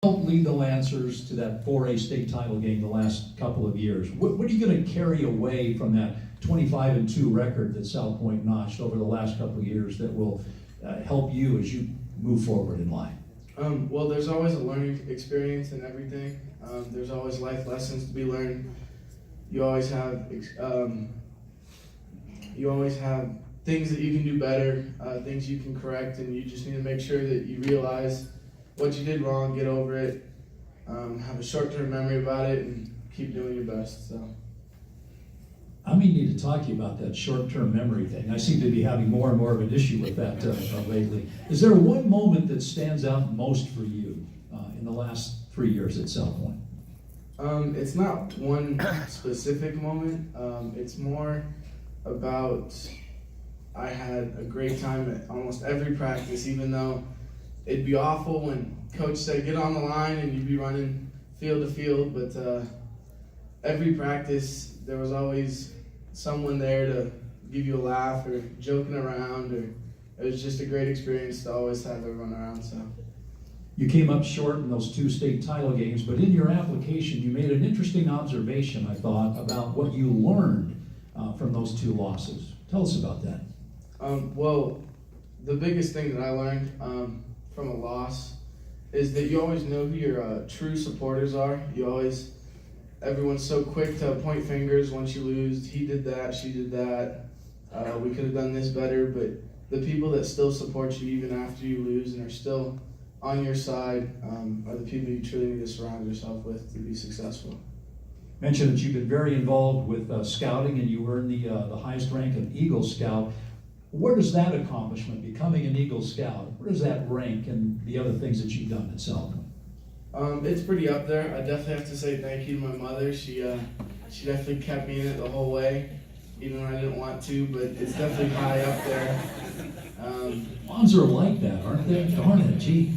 Helped lead the Lancers to that 4A state title game the last couple of years. What are you going to carry away from that 25-2 record that Salpointe notched over the last couple of years that will help you as you move forward in life? Well, there's always a learning experience in everything. There's always life lessons to be learned. You always have things that you can do better, things you can correct, and you just need to make sure that you realize what you did wrong, get over it, have a short-term memory about it, and keep doing your best. So, I may need to talk to you about that short-term memory thing. I seem to be having more and more of an issue with that lately. Is there one moment that stands out most for you in the last 3 years at Salpointe? It's not one specific moment. It's more about I had a great time at almost every practice, even though it'd be awful when coach said get on the line and you'd be running field to field, but every practice there was always someone there to give you a laugh or joking around, or it was just a great experience to always have everyone around. So you came up short in those 2 state title games, but in your application you made an interesting observation, I thought, about what you learned from those 2 losses. Tell us about that. Well, the biggest thing that I learned from a loss is that you always know who your true supporters are. Everyone's so quick to point fingers once you lose. He did that, she did that. We could have done this better, but the people that still support you even after you lose and are still on your side are the people you truly need to surround yourself with to be successful. Mentioned that you've been very involved with scouting, and you earned the highest rank of Eagle Scout. Where does that accomplishment, becoming an Eagle Scout, where does that rank and the other things that you've done at Salpointe? It's pretty up there. I definitely have to say thank you to my mother. She definitely kept me in it the whole way, even when I didn't want to, but it's definitely high up there. Moms are like that, aren't they? Darn it, gee.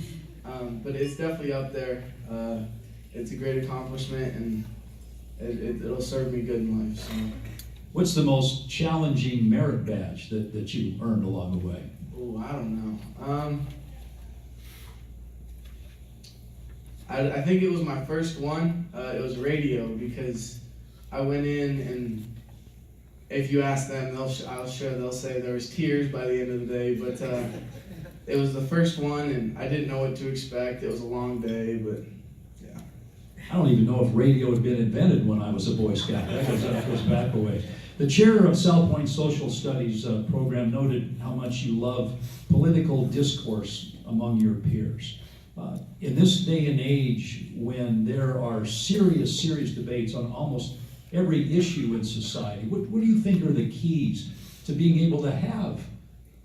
But it's definitely up there. It's a great accomplishment, and it'll serve me good in life. So. What's the most challenging merit badge that you earned along the way? Oh, I don't know. I think it was my first one. It was radio, because I went in, and if you ask them, they'll say there was tears by the end of the day. But it was the first one, and I didn't know what to expect. It was a long day, but yeah. I don't even know if radio had been invented when I was a Boy Scout. That goes back a way. The chair of Salpointe Social Studies program noted how much you love political discourse among your peers. In this day and age, when there are serious debates on almost every issue in society, what do you think are the keys to being able to have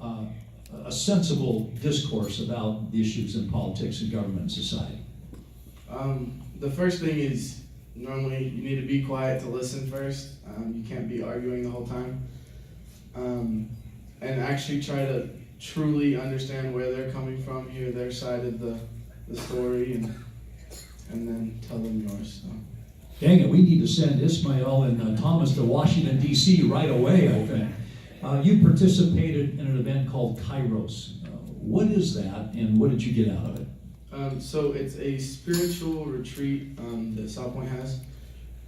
a sensible discourse about the issues in politics and government and society? The first thing is, normally you need to be quiet to listen first. You can't be arguing the whole time. And actually try to truly understand where they're coming from, hear their side of the story, and then tell them yours. So. Dang it, we need to send Ismael and Thomas to Washington, D.C. right away, I think. You participated in an event called Kairos. What is that, and what did you get out of it? So it's a spiritual retreat that Salpointe has,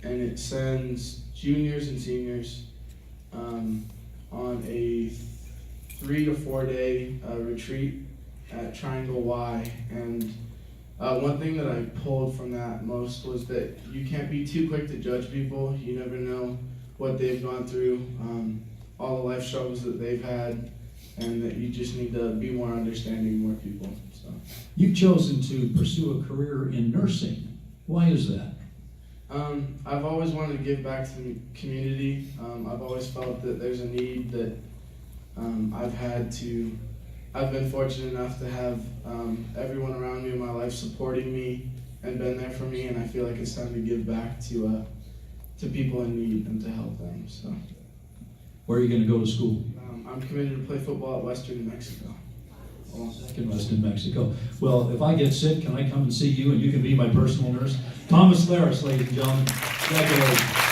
and it sends juniors and seniors on a 3 to 4 day retreat at Triangle Y. And one thing that I pulled from that most was that you can't be too quick to judge people. You never know what they've gone through, all the life struggles that they've had, and that you just need to be more understanding of more people. So. You've chosen to pursue a career in nursing. Why is that? I've always wanted to give back to the community. I've always felt that there's a need that I've been fortunate enough to have everyone around me in my life supporting me and been there for me, and I feel like it's time to give back to people in need and to help them. So. Where are you going to go to school? I'm committed to play football at Western New Mexico. In Western Mexico. Well, if I get sick, can I come and see you and you can be my personal nurse? Thomas Lares, ladies and gentlemen. Congratulations.